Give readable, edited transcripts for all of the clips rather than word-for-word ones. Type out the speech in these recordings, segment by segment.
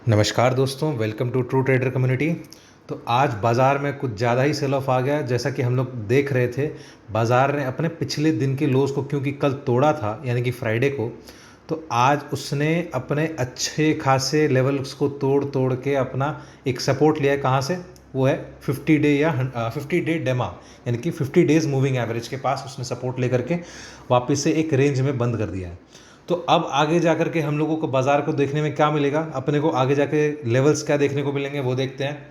नमस्कार दोस्तों, welcome to true trader community. तो आज बाज़ार में कुछ ज़्यादा ही सेल ऑफ आ गया। जैसा कि हम लोग देख रहे थे, बाज़ार ने अपने पिछले दिन के लोज को क्योंकि कल तोड़ा था यानी कि फ्राइडे को, तो आज उसने अपने अच्छे खासे लेवल्स को तोड़ तोड़ के अपना एक सपोर्ट लिया है। कहाँ से? वो है 50 डे या 50 डे डेमा, यानी कि 50 डेज़ मूविंग एवरेज के पास उसने सपोर्ट लेकर के वापस से एक रेंज में बंद कर दिया है। तो अब आगे जा कर के हम लोगों को बाज़ार को देखने में क्या मिलेगा, अपने को आगे जाके लेवल्स क्या देखने को मिलेंगे वो देखते हैं।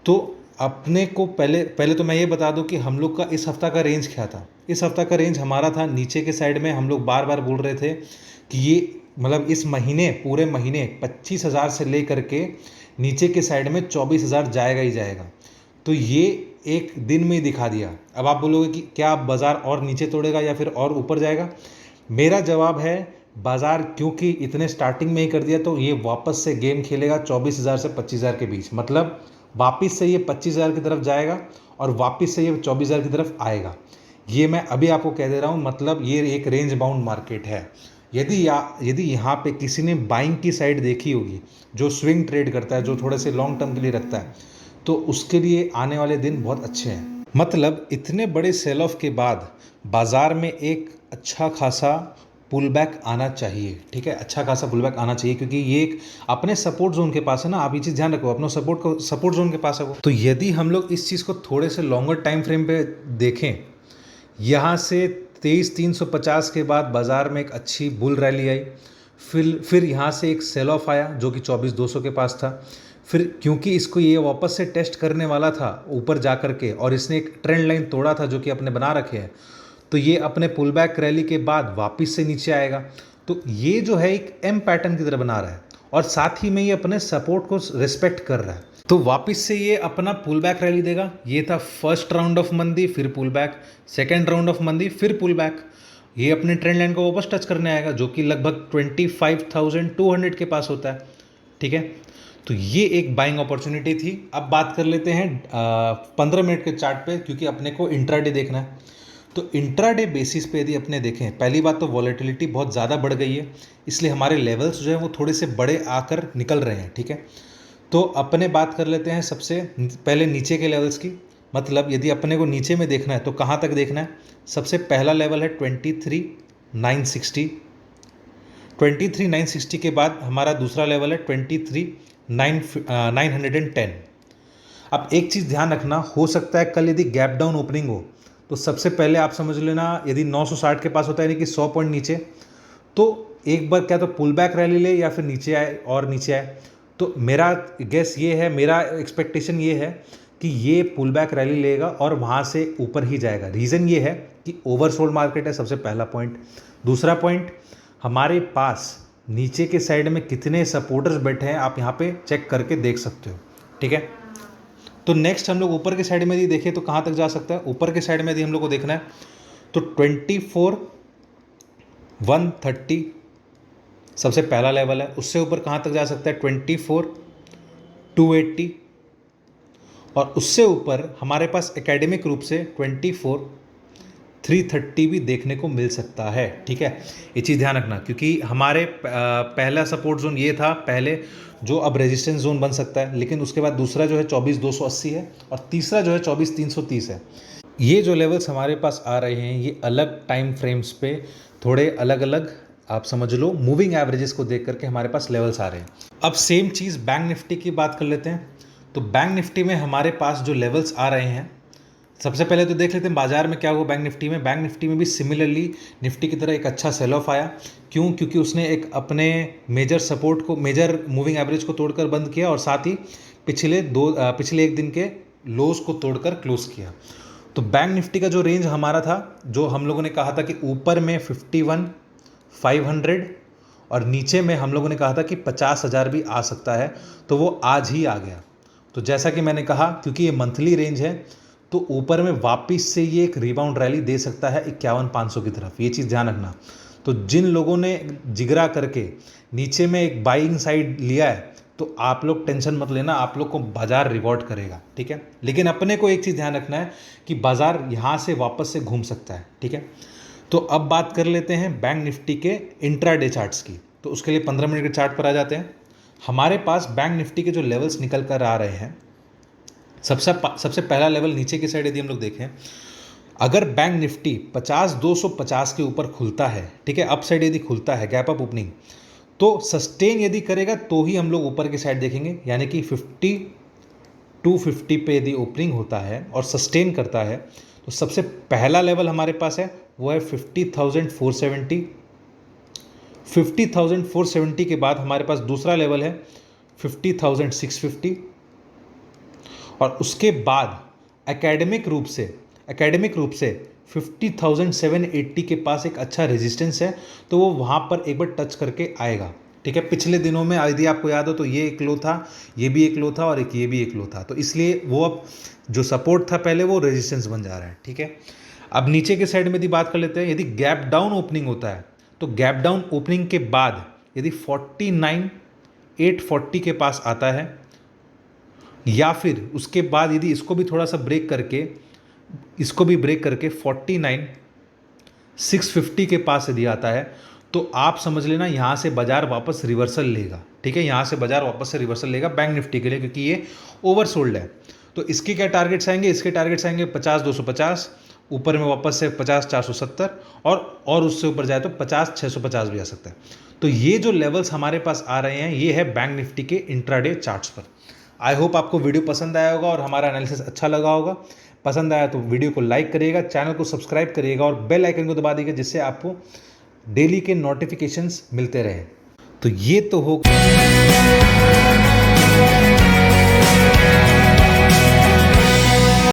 तो अपने को पहले पहले तो मैं ये बता दूं कि हम लोग का इस हफ्ता का रेंज क्या था। इस हफ्ता का रेंज हमारा था नीचे के साइड में। हम लोग बार बार बोल रहे थे कि ये मतलब इस महीने पूरे महीने 25,000 से ले करके नीचे के साइड में 24,000 जाएगा ही जाएगा। तो ये एक दिन में ही दिखा दिया। अब आप बोलोगे कि क्या बाज़ार और नीचे तोड़ेगा या फिर और ऊपर जाएगा? मेरा जवाब है बाज़ार क्योंकि इतने स्टार्टिंग में ही कर दिया तो ये वापस से गेम खेलेगा 24,000 से 25,000 के बीच। मतलब वापस से ये 25,000 की तरफ जाएगा और वापस से ये 24,000 की तरफ आएगा। ये मैं अभी आपको कह दे रहा हूँ। मतलब ये एक रेंज बाउंड मार्केट है। यदि यहाँ पे किसी ने बाइंग की साइड देखी होगी, जो स्विंग ट्रेड करता है, जो थोड़े से लॉन्ग टर्म के लिए रखता है, तो उसके लिए आने वाले दिन बहुत अच्छे हैं। मतलब इतने बड़े सेल ऑफ के बाद बाज़ार में एक अच्छा खासा पुल बैक आना चाहिए। ठीक है, अच्छा खासा पुल बैक आना चाहिए क्योंकि ये एक अपने सपोर्ट जोन के पास है ना। आप ये चीज़ ध्यान रखो, अपने सपोर्ट जोन के पास है वो। तो यदि हम लोग इस चीज़ को थोड़े से लॉन्गर टाइम फ्रेम पे देखें, यहाँ से 23,350 के बाद बाज़ार में एक अच्छी बुल रैली आई। फिर यहाँ से एक सेल ऑफ आया जो कि 24,200 के पास था। फिर क्योंकि इसको ये वापस से टेस्ट करने वाला था ऊपर जा कर के, और इसने एक ट्रेंड लाइन तोड़ा था जो कि अपने बना रखे हैं, तो ये अपने पुल बैक रैली के बाद वापस से नीचे आएगा। तो ये जो है एक एम पैटर्न की तरह बना रहा है और साथ ही में ये अपने सपोर्ट को रिस्पेक्ट कर रहा है। तो वापस से ये अपना पुल बैक रैली देगा। ये था फर्स्ट राउंड ऑफ मंदी, फिर pull back, second round off मंदी, फिर पुल बैक। ये अपने ट्रेंड लाइन को वापस टच करने आएगा जो कि लगभग 25,200 के पास होता है। ठीक है, तो ये एक बाइंग अपॉर्चुनिटी थी। अब बात कर लेते हैं 15 मिनट के चार्ट पे, क्योंकि अपने को इंट्राडे देखना है। तो इंट्राडे बेसिस पे यदि अपने देखें, पहली बात तो वॉलेटिलिटी बहुत ज़्यादा बढ़ गई है, इसलिए हमारे लेवल्स जो है वो थोड़े से बड़े आकर निकल रहे हैं। ठीक है, तो अपने बात कर लेते हैं सबसे पहले नीचे के लेवल्स की। मतलब यदि अपने को नीचे में देखना है तो कहाँ तक देखना है? सबसे पहला लेवल है 23,960। 23,960 के बाद हमारा दूसरा लेवल है 23,910। अब एक चीज़ ध्यान रखना, हो सकता है कल यदि गैप डाउन ओपनिंग हो तो सबसे पहले आप समझ लेना, यदि 960 के पास होता है यानी कि 100 पॉइंट नीचे, तो एक बार क्या तो पुल बैक रैली ले या फिर नीचे आए और नीचे आए। तो मेरा गेस ये है, मेरा एक्सपेक्टेशन ये है कि ये पुल बैक रैली लेगा और वहाँ से ऊपर ही जाएगा। रीज़न ये है कि ओवरसोल्ड मार्केट है, सबसे पहला पॉइंट। दूसरा पॉइंट, हमारे पास नीचे के साइड में कितने सपोर्टर्स बैठे हैं आप यहाँ पे चेक करके देख सकते हो। ठीक है, तो नेक्स्ट हम लोग ऊपर के साइड में यदि देखें तो कहाँ तक जा सकता है? ऊपर के साइड में यदि हम लोग को देखना है तो 24,130 सबसे पहला लेवल है। उससे ऊपर कहाँ तक जा सकता है? 24,280। और उससे ऊपर हमारे पास एकेडमिक रूप से 24,330 भी देखने को मिल सकता है। ठीक है, ये चीज़ ध्यान रखना क्योंकि हमारे पहला सपोर्ट जोन ये था पहले, जो अब रेजिस्टेंस जोन बन सकता है। लेकिन उसके बाद दूसरा जो है 24,280 है और तीसरा जो है 24,330 है। ये जो लेवल्स हमारे पास आ रहे हैं ये अलग टाइम फ्रेम्स पे थोड़े अलग अलग, आप समझ लो, मूविंग एवरेजेस को देख करके हमारे पास लेवल्स आ रहे हैं। अब सेम चीज़ बैंक निफ्टी की बात कर लेते हैं। तो बैंक निफ्टी में हमारे पास जो लेवल्स आ रहे हैं, सबसे पहले तो देख लेते हैं बाजार में क्या हुआ। बैंक निफ्टी में भी सिमिलरली निफ्टी की तरह एक अच्छा सेल ऑफ आया। क्यों? क्योंकि उसने एक अपने मेजर सपोर्ट को, मेजर मूविंग एवरेज को तोड़कर बंद किया और साथ ही पिछले एक दिन के लोज को तोड़कर क्लोज किया। तो बैंक निफ्टी का जो रेंज हमारा था, जो हम लोगों ने कहा था कि ऊपर में 51,500 और नीचे में हम लोगों ने कहा था कि 50,000 भी आ सकता है, तो वो आज ही आ गया। तो जैसा कि मैंने कहा, क्योंकि ये मंथली रेंज है तो ऊपर में वापस से ये एक रिबाउंड रैली दे सकता है 51,500 की तरफ। ये चीज़ ध्यान रखना। तो जिन लोगों ने जिगरा करके नीचे में एक बाइंग साइड लिया है तो आप लोग टेंशन मत लेना, आप लोग को बाजार रिवॉर्ड करेगा। ठीक है, लेकिन अपने को एक चीज़ ध्यान रखना है कि बाजार यहाँ से वापस से घूम सकता है। ठीक है, तो अब बात कर लेते हैं बैंक निफ्टी के इंट्राडे चार्ट्स की। तो उसके लिए 15 मिनट के चार्ट पर आ जाते हैं। हमारे पास बैंक निफ्टी के जो लेवल्स निकल कर आ रहे हैं, सबसे पहला लेवल नीचे की साइड यदि हम लोग देखें, अगर बैंक निफ्टी 50,250 के ऊपर खुलता है, ठीक है, अप साइड यदि खुलता है, गैप अप ओपनिंग, तो सस्टेन यदि करेगा तो ही हम लोग ऊपर की साइड देखेंगे, यानी कि 5250 पे यदि ओपनिंग होता है और सस्टेन करता है तो सबसे पहला लेवल हमारे पास है वो है 50,470। 50,470 के बाद हमारे पास दूसरा लेवल है 50,650, और उसके बाद एकेडमिक रूप से 50,780 के पास एक अच्छा रेजिस्टेंस है, तो वो वहाँ पर एक बार टच करके आएगा। ठीक है, पिछले दिनों में यदि आपको याद हो तो ये एक लो था, ये भी एक लो था, और ये भी एक लो था, तो इसलिए वो अब जो सपोर्ट था पहले वो रेजिस्टेंस बन जा रहा है। ठीक है, अब नीचे के साइड में यदि बात कर लेते हैं, यदि गैप डाउन ओपनिंग होता है तो गैप डाउन ओपनिंग के बाद यदि 49,840 के पास आता है, या फिर उसके बाद यदि इसको भी थोड़ा सा ब्रेक करके 49,650 के पास यदि आता है, तो आप समझ लेना यहाँ से बाजार वापस रिवर्सल लेगा। ठीक है, यहाँ से बाजार वापस से रिवर्सल लेगा बैंक निफ्टी के लिए, क्योंकि ये ओवरसोल्ड है। तो इसके क्या टारगेट्स आएंगे? इसके टारगेट्स आएंगे 50,250, ऊपर में वापस से 50,470, और उससे ऊपर जाए तो 50,650 भी आ सकता है। तो ये जो लेवल्स हमारे पास आ रहे हैं, ये है बैंक निफ्टी के इंट्राडे चार्ट्स पर। आई होप आपको वीडियो पसंद आया होगा और हमारा एनालिसिस अच्छा लगा होगा। पसंद आया तो वीडियो को लाइक करिएगा, चैनल को सब्सक्राइब करिएगा और बेल आइकन को दबा दीजिएगा, जिससे आपको डेली के नोटिफिकेशंस मिलते रहे। तो ये तो हो